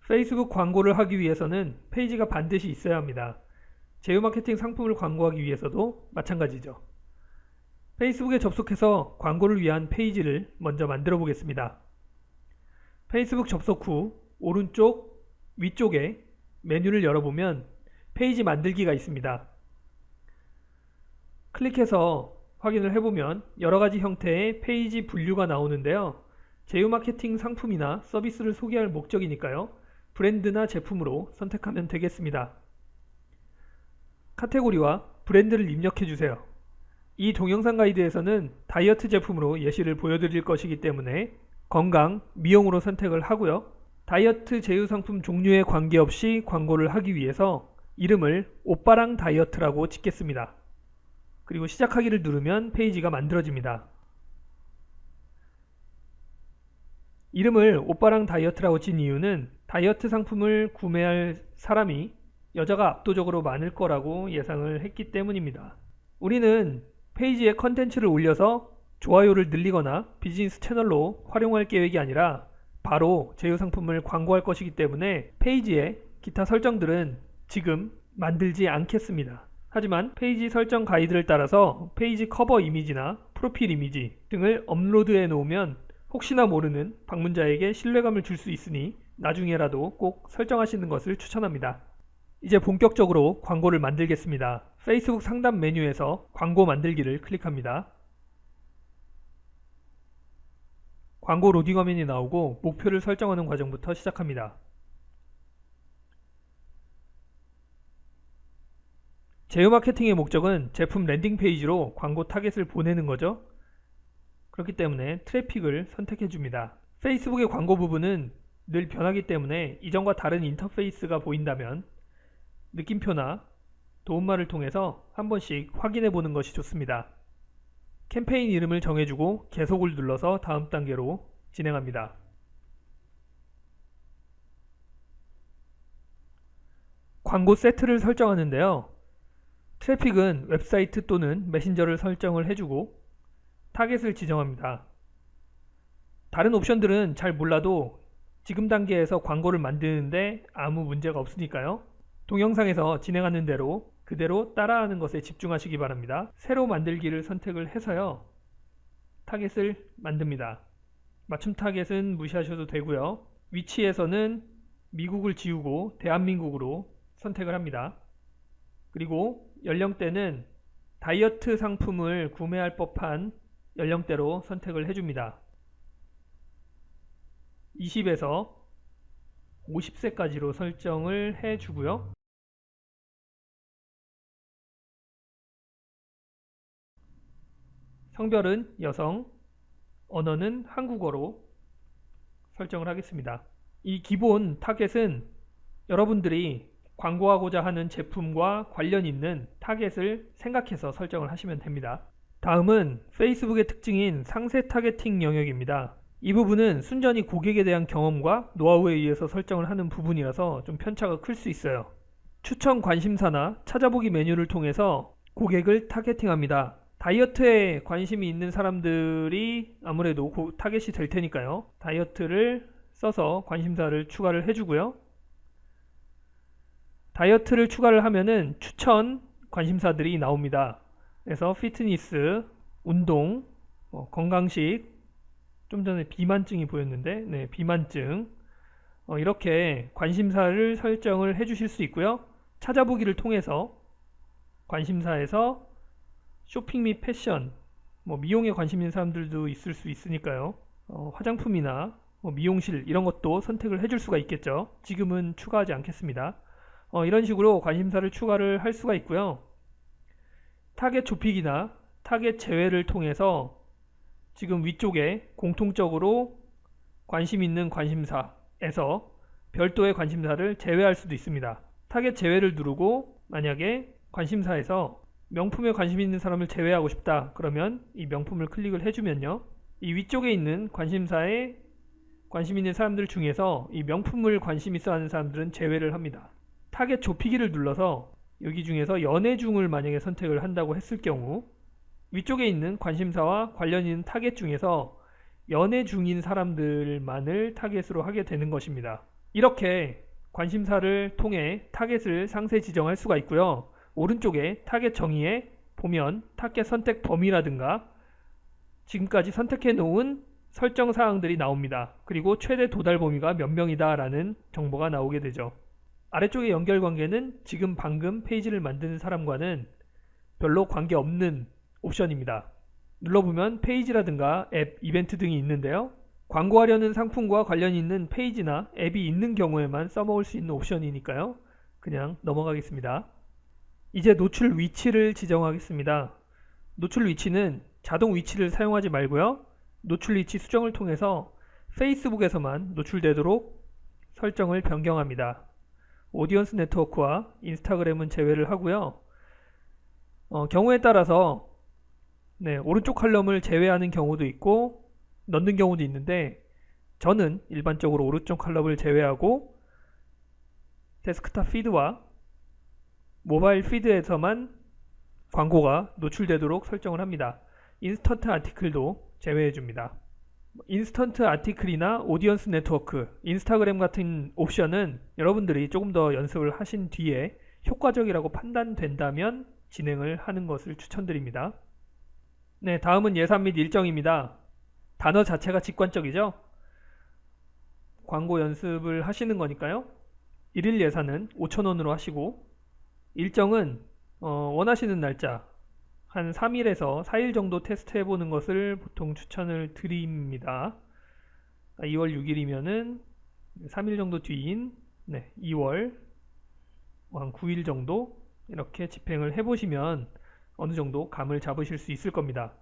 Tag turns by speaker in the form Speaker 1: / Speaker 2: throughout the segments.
Speaker 1: 페이스북 광고를 하기 위해서는 페이지가 반드시 있어야 합니다. 제휴 마케팅 상품을 광고하기 위해서도 마찬가지죠. 페이스북에 접속해서 광고를 위한 페이지를 먼저 만들어 보겠습니다. 페이스북 접속 후 오른쪽 위쪽에 메뉴를 열어보면 페이지 만들기가 있습니다. 클릭해서 확인을 해보면 여러가지 형태의 페이지 분류가 나오는데요. 제휴 마케팅 상품이나 서비스를 소개할 목적이니까요. 브랜드나 제품으로 선택하면 되겠습니다. 카테고리와 브랜드를 입력해주세요. 이 동영상 가이드에서는 다이어트 제품으로 예시를 보여드릴 것이기 때문에 건강, 미용으로 선택을 하고요. 다이어트 제휴 상품 종류에 관계없이 광고를 하기 위해서 이름을 오빠랑 다이어트라고 짓겠습니다. 그리고 시작하기를 누르면 페이지가 만들어집니다. 이름을 오빠랑 다이어트라고 진 이유는 다이어트 상품을 구매할 사람이 여자가 압도적으로 많을 거라고 예상을 했기 때문입니다. 우리는 페이지에 컨텐츠를 올려서 좋아요를 늘리거나 비즈니스 채널로 활용할 계획이 아니라 바로 제휴 상품을 광고할 것이기 때문에 페이지에 기타 설정들은 지금 만들지 않겠습니다. 하지만 페이지 설정 가이드를 따라서 페이지 커버 이미지나 프로필 이미지 등을 업로드해 놓으면 혹시나 모르는 방문자에게 신뢰감을 줄 수 있으니 나중에라도 꼭 설정하시는 것을 추천합니다. 이제 본격적으로 광고를 만들겠습니다. 페이스북 상단 메뉴에서 광고 만들기를 클릭합니다. 광고 로딩 화면이 나오고 목표를 설정하는 과정부터 시작합니다. 제휴 마케팅의 목적은 제품 랜딩 페이지로 광고 타겟을 보내는 거죠. 그렇기 때문에 트래픽을 선택해 줍니다. 페이스북의 광고 부분은 늘 변하기 때문에 이전과 다른 인터페이스가 보인다면 느낌표나 도움말을 통해서 한 번씩 확인해 보는 것이 좋습니다. 캠페인 이름을 정해주고 계속을 눌러서 다음 단계로 진행합니다. 광고 세트를 설정하는데요. 트래픽은 웹사이트 또는 메신저를 설정을 해주고 타겟을 지정합니다. 다른 옵션들은 잘 몰라도 지금 단계에서 광고를 만드는데 아무 문제가 없으니까요. 동영상에서 진행하는 대로 그대로 따라하는 것에 집중하시기 바랍니다. 새로 만들기를 선택을 해서요. 타겟을 만듭니다. 맞춤 타겟은 무시하셔도 되고요. 위치에서는 미국을 지우고 대한민국으로 선택을 합니다. 그리고 연령대는 다이어트 상품을 구매할 법한 연령대로 선택을 해줍니다. 20에서 50세까지로 설정을 해주고요. 성별은 여성, 언어는 한국어로 설정을 하겠습니다. 이 기본 타겟은 여러분들이 광고하고자 하는 제품과 관련 있는 타겟을 생각해서 설정을 하시면 됩니다. 다음은 페이스북의 특징인 상세 타겟팅 영역입니다. 이 부분은 순전히 고객에 대한 경험과 노하우에 의해서 설정을 하는 부분이라서 좀 편차가 클 수 있어요. 추천 관심사나 찾아보기 메뉴를 통해서 고객을 타겟팅합니다. 다이어트에 관심이 있는 사람들이 아무래도 타겟이 될 테니까요. 다이어트를 써서 관심사를 추가를 해주고요. 다이어트를 추가를 하면은 추천 관심사들이 나옵니다. 그래서 피트니스, 운동, 건강식, 좀 전에 비만증이 보였는데 비만증 이렇게 관심사를 설정을 해주실 수 있고요. 찾아보기를 통해서 관심사에서 쇼핑 및 패션, 미용에 관심 있는 사람들도 있을 수 있으니까요. 화장품이나 미용실 이런 것도 선택을 해줄 수가 있겠죠. 지금은 추가하지 않겠습니다. 이런 식으로 관심사를 추가를 할 수가 있고요. 타겟 좁히기나 타겟 제외를 통해서 지금 위쪽에 공통적으로 관심 있는 관심사에서 별도의 관심사를 제외할 수도 있습니다. 타겟 제외를 누르고 만약에 관심사에서 명품에 관심 있는 사람을 제외하고 싶다 그러면 이 명품을 클릭을 해주면요. 이 위쪽에 있는 관심사에 관심 있는 사람들 중에서 이 명품을 관심 있어 하는 사람들은 제외를 합니다. 타겟 좁히기를 눌러서 여기 중에서 연애 중을 만약에 선택을 한다고 했을 경우 위쪽에 있는 관심사와 관련 있는 타겟 중에서 연애 중인 사람들만을 타겟으로 하게 되는 것입니다. 이렇게 관심사를 통해 타겟을 상세 지정할 수가 있고요. 오른쪽에 타겟 정의에 보면 타겟 선택 범위라든가 지금까지 선택해 놓은 설정 사항들이 나옵니다. 그리고 최대 도달 범위가 몇 명이다 라는 정보가 나오게 되죠. 아래쪽의 연결 관계는 지금 방금 페이지를 만드는 사람과는 별로 관계없는 옵션입니다. 눌러보면 페이지라든가 앱, 이벤트 등이 있는데요. 광고하려는 상품과 관련이 있는 페이지나 앱이 있는 경우에만 써먹을 수 있는 옵션이니까요. 그냥 넘어가겠습니다. 이제 노출 위치를 지정하겠습니다. 노출 위치는 자동 위치를 사용하지 말고요. 노출 위치 수정을 통해서 페이스북에서만 노출되도록 설정을 변경합니다. 오디언스 네트워크와 인스타그램은 제외를 하고요. 경우에 따라서 오른쪽 칼럼을 제외하는 경우도 있고 넣는 경우도 있는데 저는 일반적으로 오른쪽 칼럼을 제외하고 데스크탑 피드와 모바일 피드에서만 광고가 노출되도록 설정을 합니다. 인스턴트 아티클도 제외해줍니다. 인스턴트 아티클이나 오디언스 네트워크, 인스타그램 같은 옵션은 여러분들이 조금 더 연습을 하신 뒤에 효과적이라고 판단된다면 진행을 하는 것을 추천드립니다. 네, 다음은 예산 및 일정입니다. 단어 자체가 직관적이죠? 광고 연습을 하시는 거니까요. 일일 예산은 5,000원으로 하시고 일정은 원하시는 날짜 한 3일에서 4일 정도 테스트 해보는 것을 보통 추천을 드립니다. 2월 6일이면은 3일 정도 뒤인 2월 한 9일 정도 이렇게 집행을 해보시면 어느 정도 감을 잡으실 수 있을 겁니다.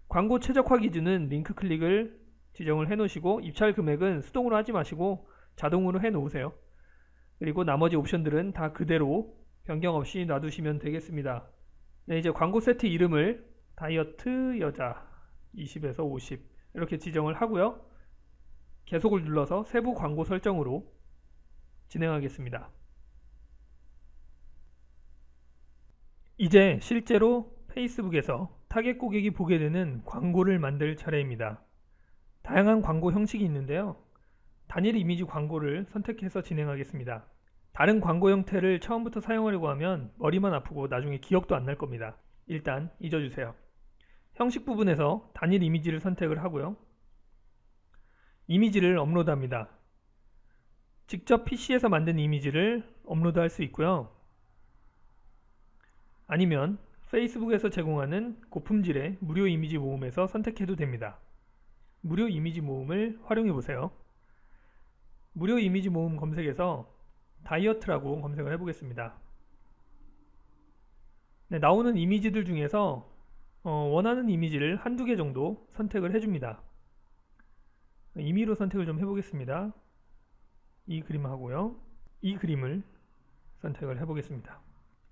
Speaker 1: 광고 최적화 기준은 링크 클릭을 지정을 해 놓으시고 입찰 금액은 수동으로 하지 마시고 자동으로 해 놓으세요. 그리고 나머지 옵션들은 다 그대로 변경 없이 놔두시면 되겠습니다. 이제 광고 세트 이름을 다이어트 여자 20에서 50 이렇게 지정을 하고요. 계속을 눌러서 세부 광고 설정으로 진행하겠습니다. 이제 실제로 페이스북에서 타겟 고객이 보게 되는 광고를 만들 차례입니다. 다양한 광고 형식이 있는데요. 단일 이미지 광고를 선택해서 진행하겠습니다. 다른 광고 형태를 처음부터 사용하려고 하면 머리만 아프고 나중에 기억도 안 날 겁니다. 일단 잊어주세요. 형식 부분에서 단일 이미지를 선택을 하고요. 이미지를 업로드합니다. 직접 PC에서 만든 이미지를 업로드할 수 있고요. 아니면 페이스북에서 제공하는 고품질의 무료 이미지 모음에서 선택해도 됩니다. 무료 이미지 모음을 활용해 보세요. 무료 이미지 모음 검색에서 다이어트라고 검색을 해보겠습니다. 나오는 이미지들 중에서 원하는 이미지를 한두 개 정도 선택을 해줍니다. 임의로 선택을 좀 해보겠습니다. 이 그림 하고요. 이 그림을 선택을 해보겠습니다.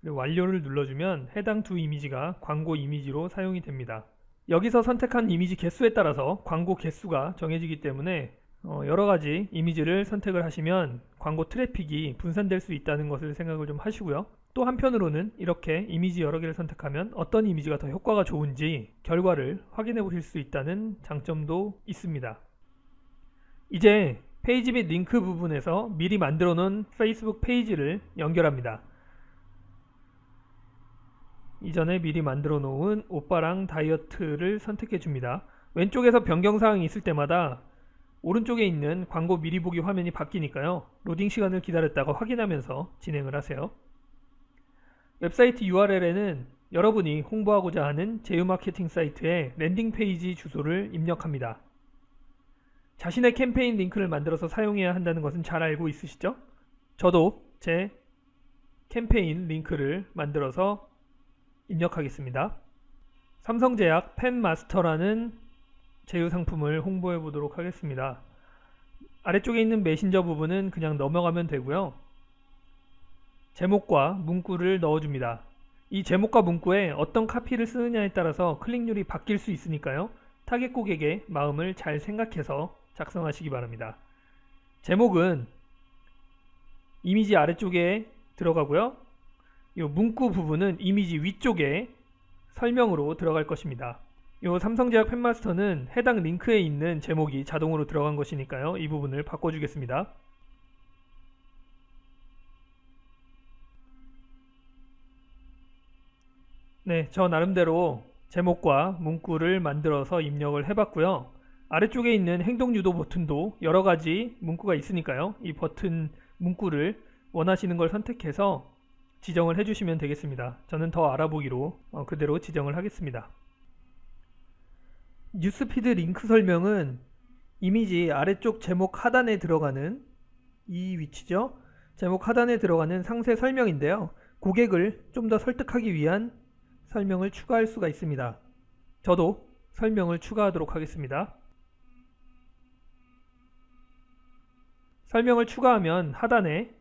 Speaker 1: 그리고 완료를 눌러주면 해당 두 이미지가 광고 이미지로 사용이 됩니다. 여기서 선택한 이미지 개수에 따라서 광고 개수가 정해지기 때문에 여러가지 이미지를 선택을 하시면 광고 트래픽이 분산될 수 있다는 것을 생각을 좀 하시고요. 또 한편으로는 이렇게 이미지 여러 개를 선택하면 어떤 이미지가 더 효과가 좋은지 결과를 확인해 보실 수 있다는 장점도 있습니다. 이제 페이지 및 링크 부분에서 미리 만들어 놓은 페이스북 페이지를 연결합니다. 이전에 미리 만들어 놓은 오빠랑 다이어트를 선택해 줍니다. 왼쪽에서 변경사항이 있을 때마다 오른쪽에 있는 광고 미리 보기 화면이 바뀌니까요. 로딩 시간을 기다렸다가 확인하면서 진행을 하세요. 웹사이트 URL에는 여러분이 홍보하고자 하는 제휴 마케팅 사이트의 랜딩 페이지 주소를 입력합니다. 자신의 캠페인 링크를 만들어서 사용해야 한다는 것은 잘 알고 있으시죠? 저도 제 캠페인 링크를 만들어서 입력하겠습니다. 삼성제약 펜마스터라는 제휴 상품을 홍보해 보도록 하겠습니다. 아래쪽에 있는 메신저 부분은 그냥 넘어가면 되고요. 제목과 문구를 넣어줍니다. 이 제목과 문구에 어떤 카피를 쓰느냐에 따라서 클릭률이 바뀔 수 있으니까요. 타겟 고객의 마음을 잘 생각해서 작성하시기 바랍니다. 제목은 이미지 아래쪽에 들어가고요. 이 문구 부분은 이미지 위쪽에 설명으로 들어갈 것입니다. 이 삼성제약 펜마스터는 해당 링크에 있는 제목이 자동으로 들어간 것이니까요. 이 부분을 바꿔주겠습니다. 네, 저 나름대로 제목과 문구를 만들어서 입력을 해봤고요. 아래쪽에 있는 행동 유도 버튼도 여러 가지 문구가 있으니까요. 이 버튼 문구를 원하시는 걸 선택해서 지정을 해주시면 되겠습니다. 저는 더 알아보기로 그대로 지정을 하겠습니다. 뉴스피드 링크 설명은 이미지 아래쪽 제목 하단에 들어가는 이 위치죠. 제목 하단에 들어가는 상세 설명인데요. 고객을 좀 더 설득하기 위한 설명을 추가할 수가 있습니다. 저도 설명을 추가하도록 하겠습니다. 설명을 추가하면 하단에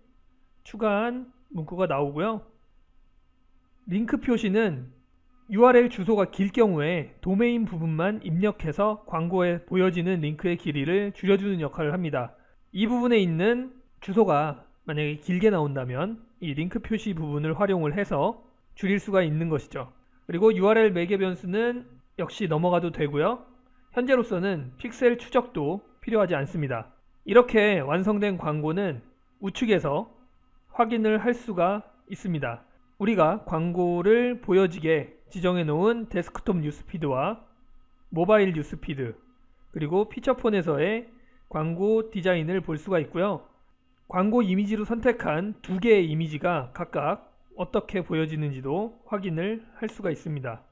Speaker 1: 추가한 문구가 나오고요. 링크 표시는 URL 주소가 길 경우에 도메인 부분만 입력해서 광고에 보여지는 링크의 길이를 줄여주는 역할을 합니다. 이 부분에 있는 주소가 만약에 길게 나온다면 이 링크 표시 부분을 활용을 해서 줄일 수가 있는 것이죠. 그리고 URL 매개 변수는 역시 넘어가도 되고요. 현재로서는 픽셀 추적도 필요하지 않습니다. 이렇게 완성된 광고는 우측에서 확인을 할 수가 있습니다. 우리가 광고를 보여지게 지정해 놓은 데스크톱 뉴스피드와 모바일 뉴스피드 그리고 피처폰에서의 광고 디자인을 볼 수가 있고요. 광고 이미지로 선택한 두 개의 이미지가 각각 어떻게 보여지는지도 확인을 할 수가 있습니다.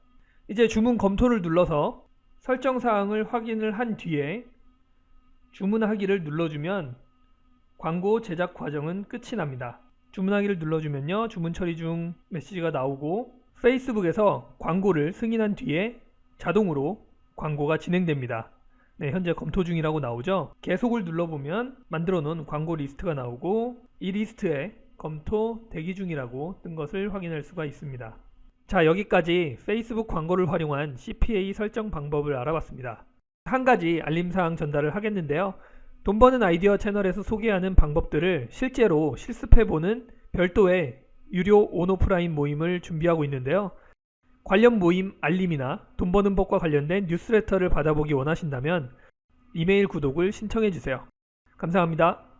Speaker 1: 이제 주문 검토를 눌러서 설정 사항을 확인을 한 뒤에 주문하기를 눌러주면 광고 제작 과정은 끝이 납니다. 주문하기를 눌러주면요, 주문 처리 중 메시지가 나오고 페이스북에서 광고를 승인한 뒤에 자동으로 광고가 진행됩니다. 네, 현재 검토 중이라고 나오죠. 계속을 눌러보면 만들어 놓은 광고 리스트가 나오고 이 리스트에 검토 대기 중이라고 뜬 것을 확인할 수가 있습니다. 자, 여기까지 페이스북 광고를 활용한 CPA 설정 방법을 알아봤습니다. 한 가지 알림사항 전달을 하겠는데요. 돈 버는 아이디어 채널에서 소개하는 방법들을 실제로 실습해보는 별도의 유료 온오프라인 모임을 준비하고 있는데요. 관련 모임 알림이나 돈 버는 법과 관련된 뉴스레터를 받아보기 원하신다면 이메일 구독을 신청해주세요. 감사합니다.